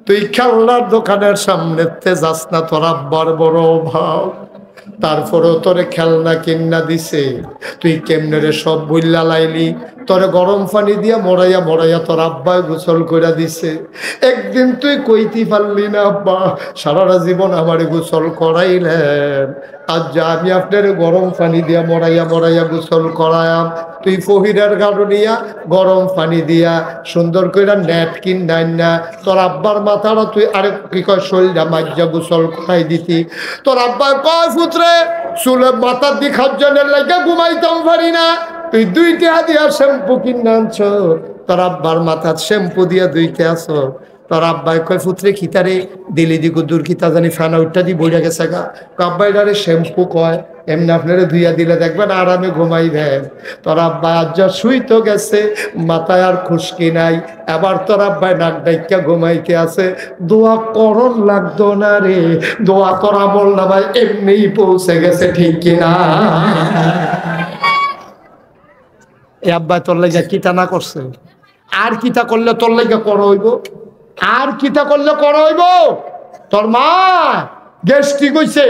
তুই খেলনার দোকানের সামনেতে যাস না, তোর আব্বার বড় অভাব, তারপরেও তোরে খেলনা কিনা দিছে, তুই কেমনে রে সব বুইল্লা লাইলি, তোরে গরম পানি দিয়া মরাইয়া তোর আব্বাই গোসল করে দিছে, একদিন তুই কইতে পারলি না আব্বা সারাটা জীবন আমারে গোসল করাইলেন, আজ যা আমি আপনার গরম পানি দিয়া মরাইয়া গোসল করায়াম, তুই ফহিরের গাড়ো নিয়া গরম পানি দিয়া সুন্দর করে ন্যাপকিন নাই না তোর আব্বার মাথাটা তুই আরে কি কয় শরীরটা মাজ্জা গোসল করাই দিতি, তোর আব্বা কয় পুত্রে চুলে মাথার দি খাজ্জনের লাগে ঘুমাইতাম পারি না, তুই 2 টাকা দিয়া শ্যাম্পু কিনে আনছ, তোর আব্বার মাথার শ্যাম্পু দিয়া ধুইতে আসো, তোর আব্বাই কয় পুত্রে খিতারে দিলি দি গুদুর খিতা জানি ফ্যান উঠটা দি বইরা গেছে গা, আব্বাই ডারে শ্যাম্পু কয় এমনি আপনারা ধুইয়া দিলে দেখবেন আরামে ঘুমাইবেন। তোর আব্বা আজ শুইতো গেছে, মাথায় আর খুশকি নাই, এবার তোর আব্বাই নাক ডাইকা ঘুমাইতে আছে, দোয়া করন লাগতো না রে, দোয়া তোর আমল না ভাই এমনিই পৌঁছে গেছে, ঠিক কিনা? এই আব্বাই তোর লেগে কিতা না করছে, আর কিতা করলে তোর লেগে করা হইব, আর কিতা করলে করা হইব? তোর মা গ্যাস্ট্রিক হইছে,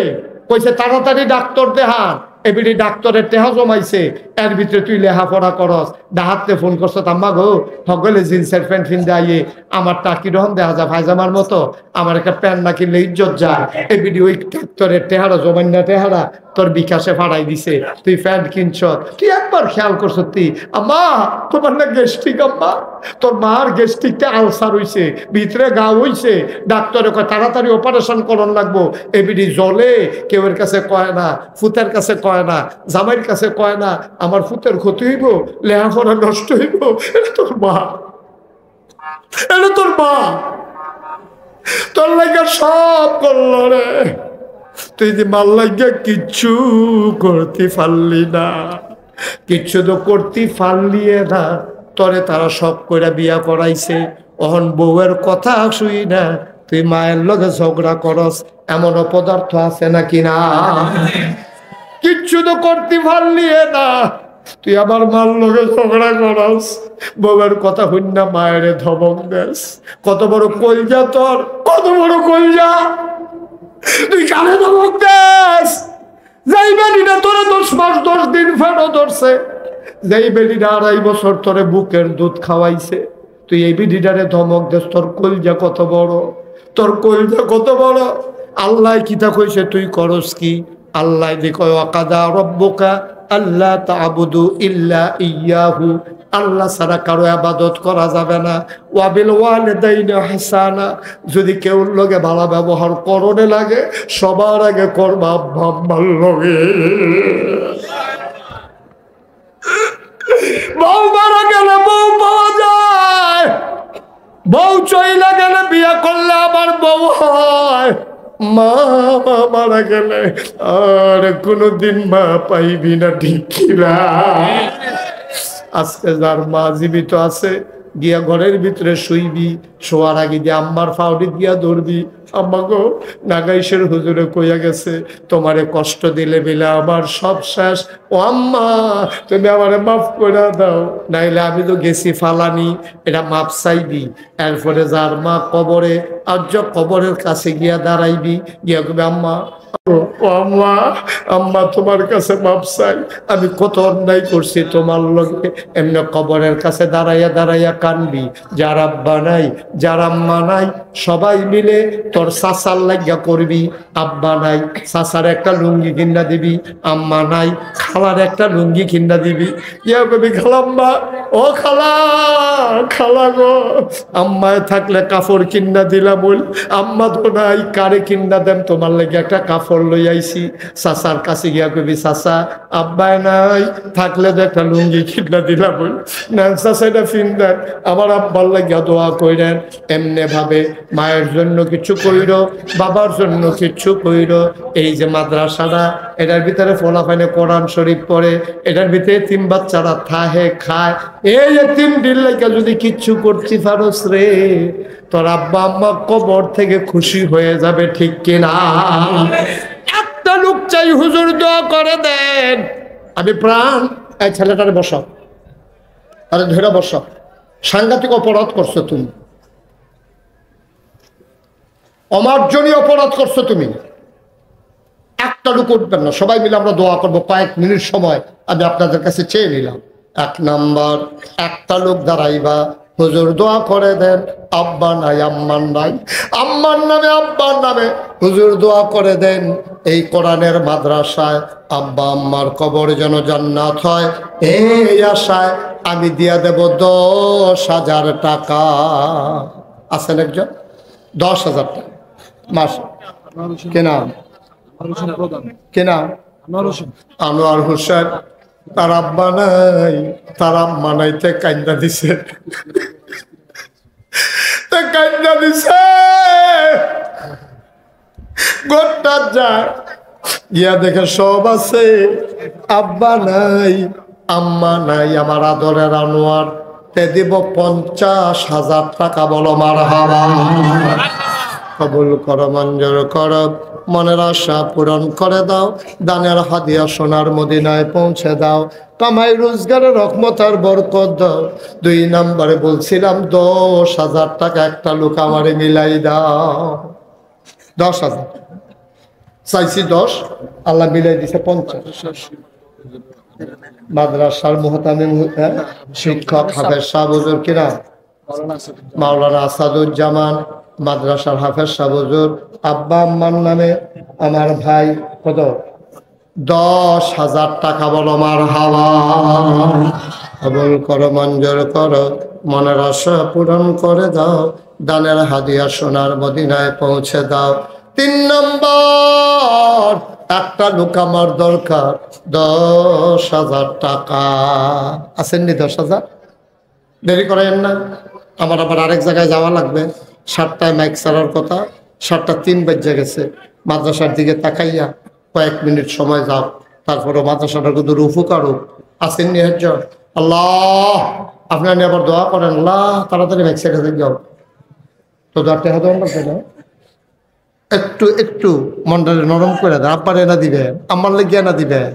কইছে তাড়াতাড়ি ডাক্তার দেখান, এবিডি ডাক্তারের টেহা জমাইছে, এর ভিতরে তুই লেখাপড়া করস, ডাহাতে ফোন করছ আম্মা গো সকলে জিন্সের প্যান্ট ফিন দেয়, আমার টাকি রহম দেখা যায় ভাইজামার মতো, আমার একটা প্যান্ট না কিনলে ইজ্জত যায়, এবিডি ওই ডাক্তারের টেহারা জমাইনা টেহারা তোর বিকাশে ফাড়াই দিছে, তুই প্যান্ট কিনছ, তুই একবার খেয়াল করছ তুই আম্মা তোমার না গ্যাস্ট্রিক, আম্মা তোর মার গ্যাস্ট্রিকটা আলসার হইছে, ভিতরে গা হইছে, ডাক্তারে কয় তাড়াতাড়ি অপারেশন করন লাগবো, এবিডি জলে কেউর কাছে কয় না, ফুতের কাছে কয় না, জামাইয়ের কাছে কয় না, আমার ফুতের ক্ষতি হইব, লেখাপড়া নষ্ট হইব, এটা তোর মা, এটা তোর মা তোর লাগে সব করল রে, তুই যে মাল লাগিয়া কিচ্ছু করতে পারলি না, কিচ্ছু তো করতে পারলি না, তরে তারা সব করে বিয়া করাইছে, অহন বউয়ের কথা শুই না তুই মায়ের লগে ঝগড়া করস, এমন অপদার্থ আছে নাকি না? কিচ্ছু তো করতে পারলি না, তুই আবার মার লোকে ঝগড়া করাস, বউয়ের কথা হইন না মায়ের ধমক দেস। কত বড় কলজা তোর, কত বড় কলজা, তুই কানে ধমক দেস। যেই বেডিটা তোরে 10 মাস 10 দিন ফেরো ধরছে, যেই বেডিটা 2.5 বছর তোরে বুকের দুধ খাওয়াইছে, তুই এই বেডিটারে ধমক দেস। তোর কলজা কত বড়, তোর কলজা কত বড়। আল্লাহ কিতা কইছে তুই করস কি? আল্লাহ কয় ওয়াকাদা রব্বুকা আল্লাহ তা'বুদু ইল্লা ইয়াহু, আল্লাহ ছাড়া কারো ইবাদত করা যাবে না। ওয়াবিল ওয়ালিদাইনি হাসানা, যদি কেউ লগে ভালো ব্যবহার করনে লাগে সবার আগে করবা আব্বা আম্মার লগে। বউ মারা গেলে বউ পাওয়া যায়, বউ চইলা গেলে বিয়ে করলে আবার বউ হয়। মা মারা গেলে আর কোনদিন মা পাইবি না, ঠিক কিনা? আজকে যার মা জীবিত আছে গিয়া ঘরের ভিতরে শুইবি, শোয়ার আগে দিয়ে আম্মার ফাউডি গিয়া ধরবি, আম্মা গো নাগাইশের হুজুরে কইয়া গেছে তোমারে কষ্ট দিলে বিলে আমার সব শেষ, ও আম্মা তুমি আমারে মাফ করে দাও, নাইলে আমি তো গেছি ফালানি, এটা মাপ চাইবি। এরপরে যার মা কবরে, আর কবরের কাছে গিয়া দাঁড়াইবি, গিয়া কবি আম্মা, ও আম্মা, আম্মা তোমার কাছে মাপ চাই, আমি কত অন্যায় করছি তোমার লগে। এমনি কবরের কাছে দাঁড়াইয়া দাঁড়াইয়া কানবি। যার আব্বা নাই, যার আম্মা নাই, সবাই মিলে তোর চাচার লাগিয়া করবি। আব্বা নাই, চাচার একটা লুঙ্গি কিনা দিবি, আম্মা নাই, খালার একটা লুঙ্গি কিনা দিবি। ইয়া কবি খালাম্মা, ও খালা, খালা গো, আম্মায় থাকলে কাপড় কিনা দিলাম, বল আম্মা তো নাই, কারে কিনা দেন তোমার লাগে একটা কাপড় লই আইছি। চাচার কাছে গিয়া কবি চাচা আব্বায় নাই, থাকলে তো একটা লুঙ্গি কিনা দিলাম, বল না চাচা এটা ফিন্দান, আমার আব্বার লাগিয়া দোয়া কইরেন। এমনি ভাবে মায়ের জন্য কিছু কইর, বাবার জন্য কিছু কইর। এই যে মাদ্রাসাটা, এটার ভিতরে ফলাফাইনে কোরআন শরীফ পড়ে, এটার ভিতরে 3 বাচ্চারা থাহে খায়। এই এতিম ডিল লাগে যদি কিচ্ছু করতে পারোস রে, তোর আব্বা আম্মা কবর থেকে খুশি হয়ে যাবে, ঠিক কিনা? একটা লোক চাই হুজুর দোয়া করে দেন। আমি প্রাণ, এই ছেলেটারে বসাও, আরে ধরে বসাও, সাংঘাতিক অপরাধ করছো তুমি, অমার্জনীয় অপরাধ করছো তুমি। একটা লোক উঠবেন না, সবাই মিলে আমরা দোয়া করবো। কয়েক মিনিট সময় আমি আপনাদের কাছে চেয়ে নিলাম। 1 নাম্বার, একটা লোক দাঁড়াইবা, হুজুর দোয়া করে দেন, আব্বা নাই আম্মার নাই, আম্মার নামে আব্বার নামে হুজুর দোয়া করে দেন। এই কোরআনের মাদ্রাসায় আব্বা আম্মার কবর যেন জান্নাত হয়, এই আশায় আমি দিয়া দেব 10,000 টাকা। আছেন একজন? 10,000 টাকা মাস। কেনা কেনা আনোয়ার হোসেন, তার আব্বা নাই, তার আম্মা নাইতে কান্দা দিছে, কান্দা দিছে। গোটা যায় গিয়া দেখে সব আছে, আব্বা নাই, আম্মা নাই। আমার আদরের আনোয়ার, তে দিব 50,000 টাকা। বলো মারহাবা। কবুল করো, মঞ্জুর করো, মনের আশা পূরণ করে দাও, দানের হাদিয়া সোনার মদিনায় পৌঁছে দাও, কামাই রোজগারের রহমত আর বরকত দাও। 2 নম্বরে বলছিলাম 10,000 টাকা একটা লোক আমারে মিলাই দাও। 10,000 চাইছি, 10, আল্লাহ মিলাই দিছে 50। মাদ্রাসার মুহতামিম শিক্ষক হাফেজ সাহেব হুজুর কিনা, মাওলানা আসাদুজ্জামান, মাদ্রাসার হাফেজ সাহেব হুজুর, আব্বা আম্মার নামে আমার ভাই কত? 10,000 টাকা। বলো মারহাবা। কবুল করো, মঞ্জুর করো, মনের আশা পূরণ করে দাও, দানের হাদিয়া সোনার মদিনায় পৌঁছে দাও। 3 নম্বর, একটা লোক আমার দরকার, 10,000 টাকা। আসেননি 10,000? দেরি করেন না, আমার আবার আরেক জায়গায় যাওয়া লাগবে। 7টায় মাইক ছাড়ার কথা, 7:03 বেজে গেছে। মাদ্রাসার দিকে তাকাইয়া কয়েক মিনিট সময় যাও, তারপরে মাদ্রাসাটার কিন্তু উপকার হোক। আসেননি একজন? আল্লাহ আপনার নিয়ে আবার দোয়া করেন, আল্লাহ তাড়াতাড়ি মাইক ছেড়ে যাও তো, 10 টাকা দেওয়ার লাগবে না। একটু একটু মনটা নরম করে দেন। আব্বার এনা দিবেন, আমার লেগে এনা দিবেন,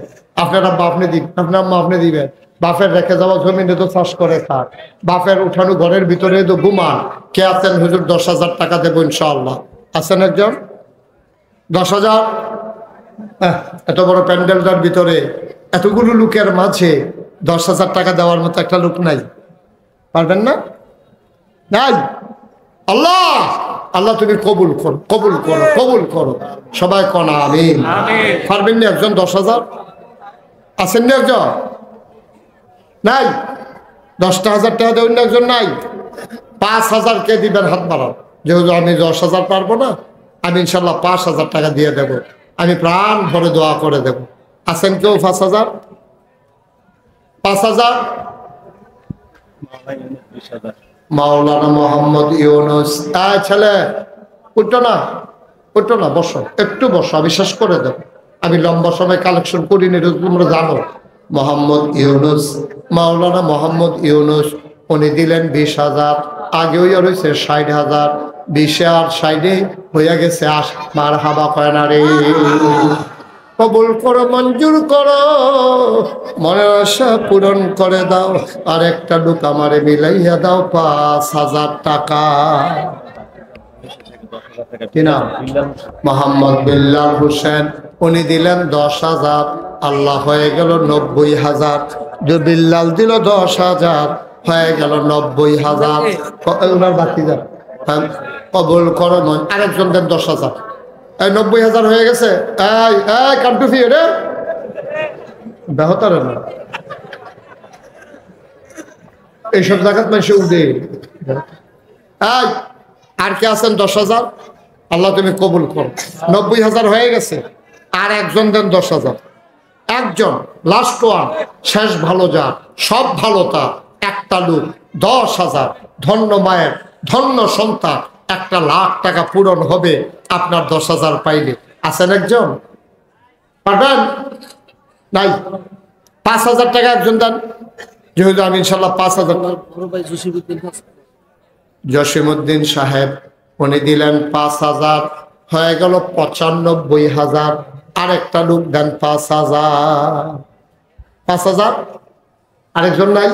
আপনার আব্বা আপনি দিবেন, আপনার আম্মা আপনি দিবেন। বাপের রেখে যাওয়া জমিনে তো চাষ করে খান, বাপের উঠানো ঘরের ভিতরে তো ঘুমান। কে আছেন হুজুর 10,000 টাকা দেবো ইনশাআল্লাহ? আছেন একজন? 10,000? এত বড় প্যান্ডেলটার ভিতরে এতগুলো লোকের মাঝে 10,000 টাকা দেওয়ার মতো একটা লোক নাই? পারবেন না? নাই? আল্লাহ আল্লাহ তুমি কবুল করো, কবুল করো, কবুল করো। সবাই কনা আমিন। পারবেন না একজন 10,000? আছেন না একজন? নাই? 10,000 টাকা দেবেন না একজন? নাই? 5,000 কে দিবেন? হাত বাড়ান। যেহেতু আমি 10,000 পারবো না, আমি ইনশাল্লাহ 5,000 টাকা দিয়ে দেবো। আমি প্রাণ ভরে দোয়া করে দেবো। আছেন কেউ 5,000? 5,000? মাওলানা মোহাম্মদ ইউনুস। ছেলে উঠো না, উঠো না, বসো, একটু বসো, আমি শেষ করে দেব। আমি লম্বা সময় কালেকশন করিনি, তোমরা জানো। মোহাম্মদ ইউনুস, মাওলানা মোহাম্মদ ইউনুস, উনি দিলেন 20,000। আগেও রয়েছে 60,000। 20 আর 60 হইয়া গেছে 80। মার হাবা কয় না রে। কবুল করো, মঞ্জুর করো, মনের আশা পূরণ করে দাও। আর একটা লোক আমারে মিলাইয়া দাও 5,000 টাকা। কি নাম? মোহাম্মদ বিল্লাল হোসেন। উনি দিলেন 10,000। আল্লাহ হয়ে গেল 90,000। যে বিল্লাল দিল 10,000, হয়ে গেল 90,000। ওনার বাকি যান। কবুল করো, আরেকজন দেন 10,000। 90,000 হয়ে গেছে। কান্টুফি রে বেহতার না, এইসব জায়গাত মানুষ উঠে। আর কে আছেন 10,000? আল্লাহ তুমি কবুল করো। 90,000 হয়ে গেছে। আর একজন দেন 10,000। একজন, লাস্ট ওয়ান, শেষ ভালো যা, সব ভালো তা, একটা লোক 10,000। ধন্য মায়ের ধন্য সন্তান, 1,00,000 টাকা পূরণ হবে আপনার 10,000 পাইলে। আছেন একজন? পারবেন? নাই? 5,000 টাকা একজন দেন। যেহেতু আমি ইনশাল্লাহ 5,000। জসিমউদ্দিন সাহেব, উনি দিলেন 5,000। হয়ে গেল 95,000। আরেকটা লোক দেন 5,000। 5,000 আরেকজন নাই?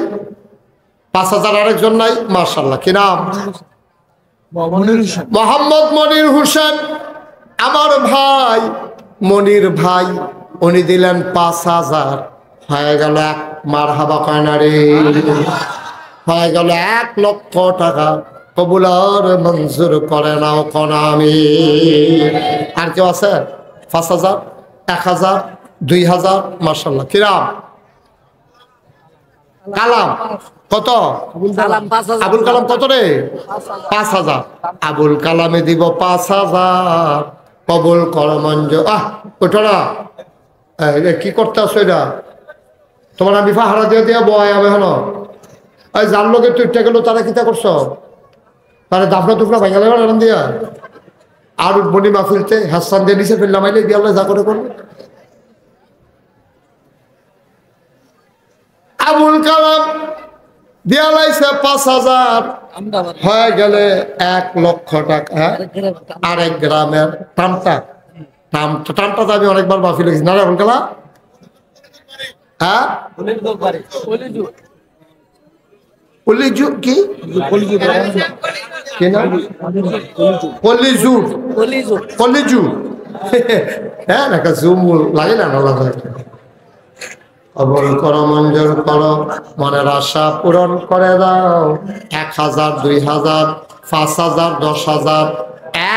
5,000 আরেকজন নাই? মাশাআল্লাহ। কি নাম? মোহাম্মদ মনির হোসেন। আমার ভাই মনির ভাই, উনি দিলেন 5,000। হয়ে গেল এক। মার হাবা কয় না রে। হয়ে গেল 1,00,000 টাকা। কবুল আর মঞ্জুর করে নাও কনা আমি। আর কেউ আছে? 5,000, 1,000, 2,000? মাশাআল্লাহ। কিরাম? কালাম কত? আবুল কালাম কত রে? 5,000। আবুল কালামে দিব 5,000। কবুল কর মঞ্জুর। ওঠো না, কি করতে আসো? এটা তোমার আমি পাহারা দিয়ে দিয়ে বয় আমি হলো। যার লোকের তুইটা গেল, তারা কিতা করছো? তারা দাফনা টুকরা ভাঙা লাগা রান দিয়া আর বনি মাহফিলতে হাসান দিয়ে নিচে ফেললাম। আইলে দিয়ে আল্লাহ যা করে করবে। আবুল কালাম দিয়া লাইছে 5,000। হয়ে গেলে 1,00,000 টাকা। আরেক গ্রামের টানটা টানটা আমি অনেকবার মাহফিল গেছি না রে আবুল কালাম? কি হ্যাঁ লাগে না। কবুল করো, মঞ্জুর করো, মনের আশা পূরণ করে দাও। 1,000, 2,000, 5,000, 10,000।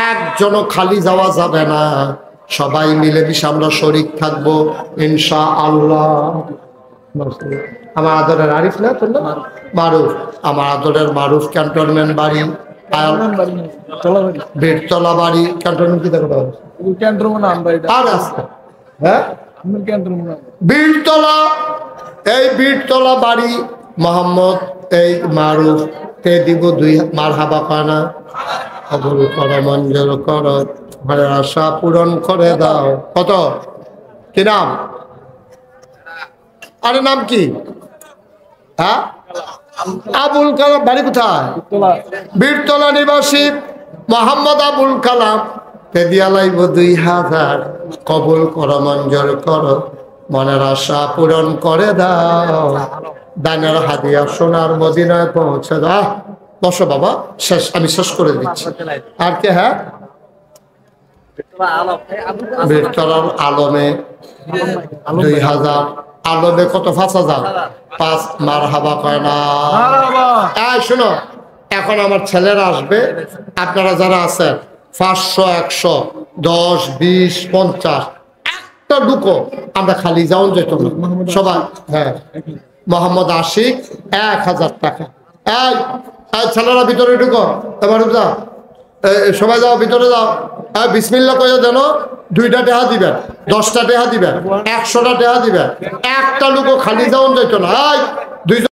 একজনও খালি যাওয়া যাবে না। সবাই মিলেমিশে আমরা শরীক থাকবো ইনশাআল্লাহ। আমার আদরের আরিফ না তোর না? মারুফ। আমার আদরের মারুফ ক্যান্টনমেন্ট বাড়ি, বেড়তলা বাড়ি। ক্যান্টনমেন্ট কি দেখো? আর আসতে হ্যাঁ বীরতলা। এই বীরতলা বাড়ি মোহাম্মদ এই মারুফ তে দিব 2 মার হাবা পানা। কবুল করো, মঞ্জুর করো, ঘরের আশা পূরণ করে দাও। কত? কি নাম? আরে নাম কি? হ্যাঁ, আবুল কালাম। বাড়ি কোথায়? বীরতলা নিবাসী মোহাম্মদ আবুল কালাম। দিয়া লাইব 2000 কবুল করো মঞ্জুর করো মনের আশা পূরণ করে দাও দানের হাদিয়া সোনার মদিনায় পৌঁছে দাও বসো বাবা শেষ আমি শেষ করে দিচ্ছি আর কে হ্যাঁ ভিক্টর আলমে 2000 আলমে কত 5000 5 মারহাবা কয় না এই শোনো এখন আমার ছেলেরা আসবে আপনারা যারা আছেন 500 100 10 20 50 একটা ঢুকো আমরা খালি যাওন যেত না সবাই হ্যাঁ মোহাম্মদ আশিক 1000 টাকা এই ছেলেরা ভিতরে ঢুকো এবার যাও সবাই যাও ভিতরে যাও বিসমিল্লাহ কইয়া দেন 2টা টেহা দিবেন 10টা টেহা দিবেন 100টা টেহা দিবেন একটা লোকও খালি যাওন যেত না